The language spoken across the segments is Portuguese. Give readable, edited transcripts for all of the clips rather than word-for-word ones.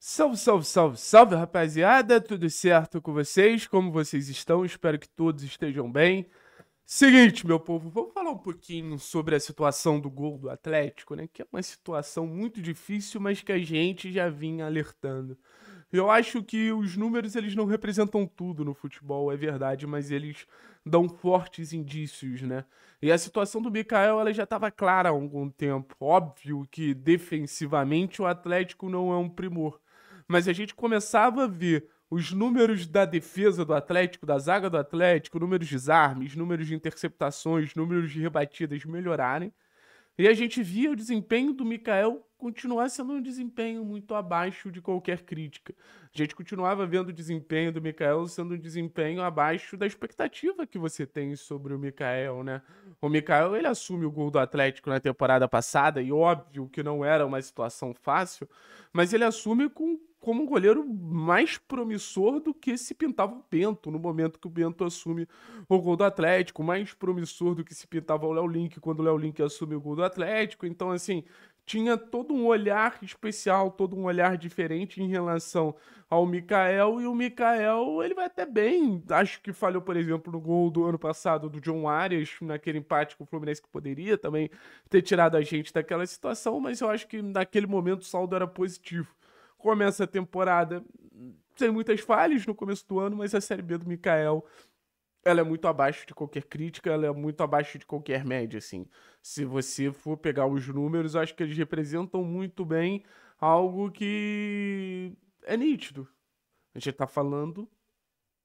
Salve, salve, salve, salve, rapaziada! Tudo certo com vocês? Como vocês estão? Espero que todos estejam bem. Seguinte, meu povo, vamos falar um pouquinho sobre a situação do gol do Atlético, né? Que é uma situação muito difícil, mas que a gente já vinha alertando. Eu acho que os números eles não representam tudo no futebol, é verdade, mas eles dão fortes indícios, né? E a situação do Mikael ela já estava clara há algum tempo. Óbvio que defensivamente o Atlético não é um primor, mas a gente começava a ver os números da defesa do Atlético, da zaga do Atlético, números de desarmes, números de interceptações, números de rebatidas melhorarem. E a gente via o desempenho do Mikael continuar sendo um desempenho muito abaixo de qualquer crítica. A gente continuava vendo o desempenho do Mikael sendo um desempenho abaixo da expectativa que você tem sobre o Mikael, né? O Mikael, ele assume o gol do Atlético na temporada passada, e óbvio que não era uma situação fácil, mas ele assume como um goleiro mais promissor do que se pintava o Bento, no momento que o Bento assume o gol do Atlético, mais promissor do que se pintava o Léo Link quando o Léo Link assume o gol do Atlético. Então, assim, tinha todo um olhar especial, todo um olhar diferente em relação ao Mikael, e o Mikael, ele vai até bem. Acho que falhou, por exemplo, no gol do ano passado do John Arias, naquele empate com o Fluminense, que poderia também ter tirado a gente daquela situação, mas eu acho que naquele momento o saldo era positivo. Começa a temporada sem muitas falhas no começo do ano, mas a Série B do Mikael ela é muito abaixo de qualquer crítica, ela é muito abaixo de qualquer média, assim. Se você for pegar os números, eu acho que eles representam muito bem algo que é nítido. A gente tá falando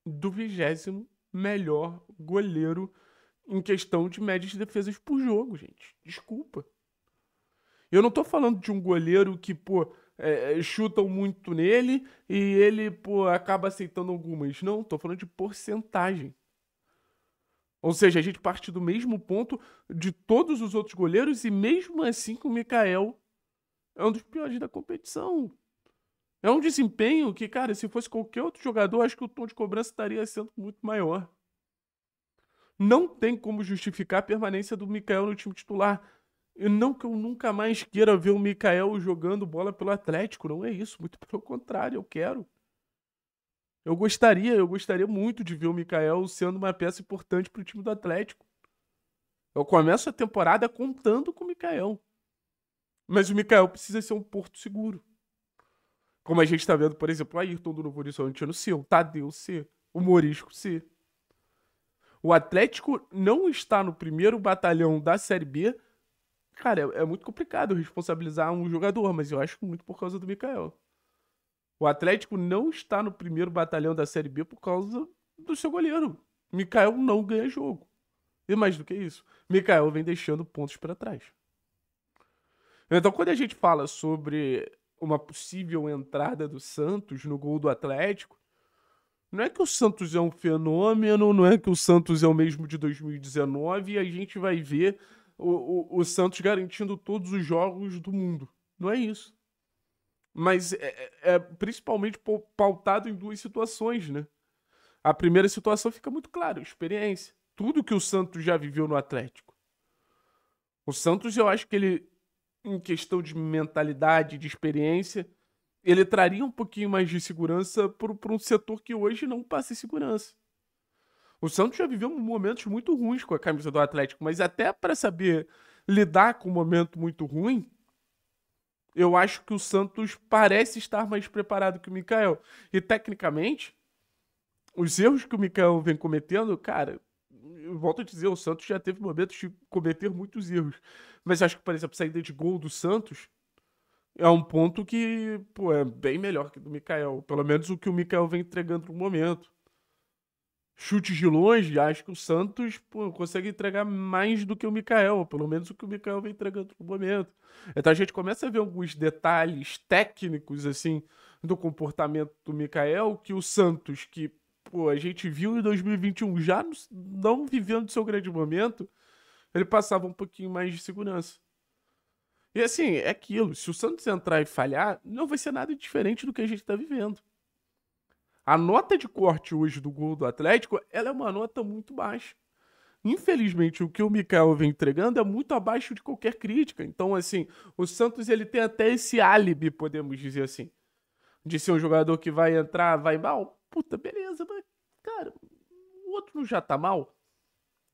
do 20º melhor goleiro em questão de médias de defesas por jogo, gente. Desculpa. Eu não tô falando de um goleiro que, pô, chutam muito nele e ele, pô, acaba aceitando algumas. Não, tô falando de porcentagem. Ou seja, a gente parte do mesmo ponto de todos os outros goleiros e mesmo assim que o Mikael é um dos piores da competição. É um desempenho que, cara, se fosse qualquer outro jogador, acho que o tom de cobrança estaria sendo muito maior. Não tem como justificar a permanência do Mikael no time titular. E não que eu nunca mais queira ver o Mikael jogando bola pelo Atlético, não é isso. Muito pelo contrário, eu quero. Eu gostaria muito de ver o Mikael sendo uma peça importante para o time do Atlético. Eu começo a temporada contando com o Mikael. Mas o Mikael precisa ser um porto seguro. Como a gente está vendo, por exemplo, o Ayrton do Novo Horizontino C, o Tadeu C, o Morisco C. O Atlético não está no primeiro batalhão da Série B. Cara, é muito complicado responsabilizar um jogador, mas eu acho muito por causa do Mikael. O Atlético não está no primeiro batalhão da Série B por causa do seu goleiro. Mikael não ganha jogo. E mais do que isso, Mikael vem deixando pontos para trás. Então, quando a gente fala sobre uma possível entrada do Santos no gol do Atlético, não é que o Santos é um fenômeno, não é que o Santos é o mesmo de 2019 e a gente vai ver o Santos garantindo todos os jogos do mundo. Não é isso. Mas é principalmente pautado em duas situações, né? A primeira situação fica muito clara, experiência. Tudo que o Santos já viveu no Atlético. O Santos, eu acho que ele, em questão de mentalidade, de experiência, ele traria um pouquinho mais de segurança para um setor que hoje não passa segurança. O Santos já viveu momentos muito ruins com a camisa do Atlético, mas até para saber lidar com um momento muito ruim, eu acho que o Santos parece estar mais preparado que o Mikael. E tecnicamente, os erros que o Mikael vem cometendo, cara, eu volto a dizer, o Santos já teve momentos de cometer muitos erros. Mas acho que, por exemplo, a saída de gol do Santos é um ponto que, pô, é bem melhor que o do Mikael. Pelo menos o que o Mikael vem entregando no momento. Chutes de longe, acho que o Santos, pô, consegue entregar mais do que o Mikael. Pelo menos o que o Mikael vem entregando no momento. Então a gente começa a ver alguns detalhes técnicos, assim, do comportamento do Mikael, que o Santos, que, pô, a gente viu em 2021, já não vivendo seu grande momento, ele passava um pouquinho mais de segurança. E assim, é aquilo. Se o Santos entrar e falhar, não vai ser nada diferente do que a gente tá vivendo. A nota de corte hoje do gol do Atlético, ela é uma nota muito baixa. Infelizmente, o que o Mikael vem entregando é muito abaixo de qualquer crítica. Então, assim, o Santos ele tem até esse álibi, podemos dizer assim, de ser um jogador que vai entrar, vai mal. Puta, beleza, mas, cara, o outro não já tá mal?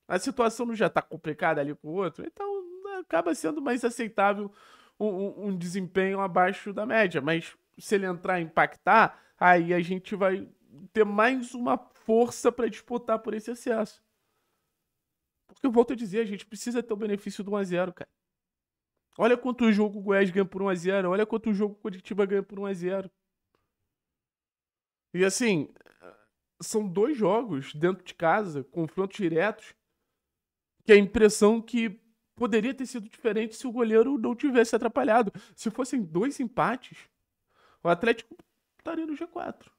A situação não já tá complicada ali com o outro? Então, acaba sendo mais aceitável um desempenho abaixo da média. Mas se ele entrar e impactar, aí a gente vai ter mais uma força pra disputar por esse acesso. Porque eu volto a dizer, a gente precisa ter o benefício do 1x0, cara. Olha quanto jogo o Goiás ganha por 1x0. Olha quanto jogo o Coritiba ganha por 1x0. E assim, são 2 jogos dentro de casa, confrontos diretos, que a impressão que poderia ter sido diferente se o goleiro não tivesse atrapalhado. Se fossem 2 empates, o Atlético estaria no G4.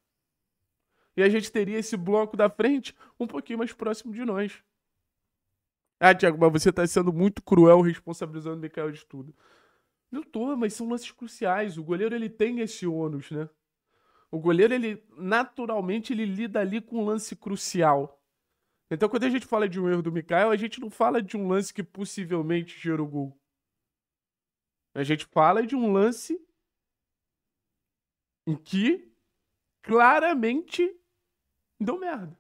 E a gente teria esse bloco da frente um pouquinho mais próximo de nós. Ah, Thiago, mas você tá sendo muito cruel responsabilizando o Mikael de tudo. Não tô, mas são lances cruciais. O goleiro, ele tem esse ônus, né? O goleiro, ele naturalmente, ele lida ali com um lance crucial. Então, quando a gente fala de um erro do Mikael, a gente não fala de um lance que possivelmente gerou gol. A gente fala de um lance em que claramente deu merda.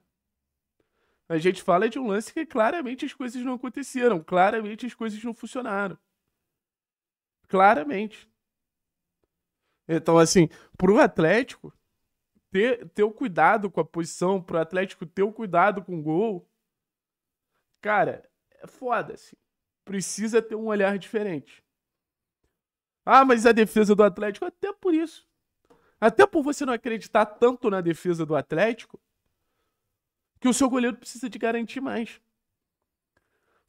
A gente fala de um lance que claramente as coisas não aconteceram, claramente as coisas não funcionaram. Claramente. Então, assim, pro Atlético ter o cuidado com a posição, pro Atlético ter o cuidado com o gol, cara, é foda, assim. Precisa ter um olhar diferente. Ah, mas a defesa do Atlético, até por isso. Até por você não acreditar tanto na defesa do Atlético, que o seu goleiro precisa de garantir mais.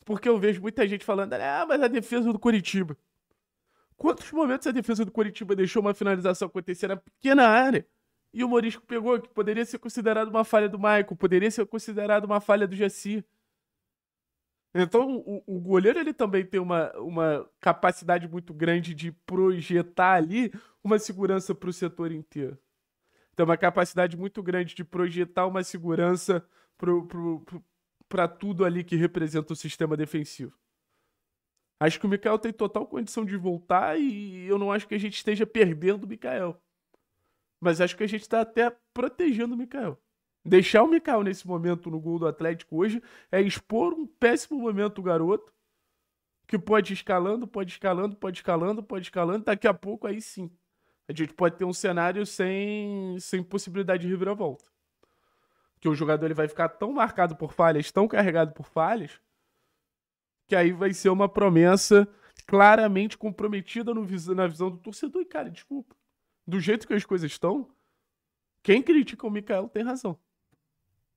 Porque eu vejo muita gente falando, ah, mas a defesa do Coritiba. Quantos momentos a defesa do Coritiba deixou uma finalização acontecer na pequena área e o Morisco pegou, que poderia ser considerado uma falha do Maicon, poderia ser considerado uma falha do Jaci. Então, o goleiro, ele também tem uma capacidade muito grande de projetar ali uma segurança para o setor inteiro. Tem uma capacidade muito grande de projetar uma segurança para tudo ali que representa o sistema defensivo. Acho que o Mikael tem total condição de voltar e eu não acho que a gente esteja perdendo o Mikael. Mas acho que a gente está até protegendo o Mikael. Deixar o Mikael nesse momento no gol do Atlético hoje é expor um péssimo momento do garoto, que pode ir escalando, pode escalando, pode escalando, pode escalando. Daqui a pouco, aí sim, a gente pode ter um cenário sem possibilidade de reviravolta. Que o jogador ele vai ficar tão marcado por falhas, tão carregado por falhas, que aí vai ser uma promessa claramente comprometida na visão do torcedor. E, cara, desculpa, do jeito que as coisas estão, quem critica o Mikael tem razão.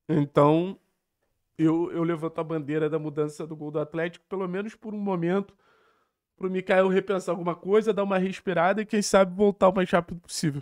Então, eu levanto a bandeira da mudança do gol do Atlético, pelo menos por um momento, pro Mikael repensar alguma coisa, dar uma respirada e, quem sabe, voltar o mais rápido possível.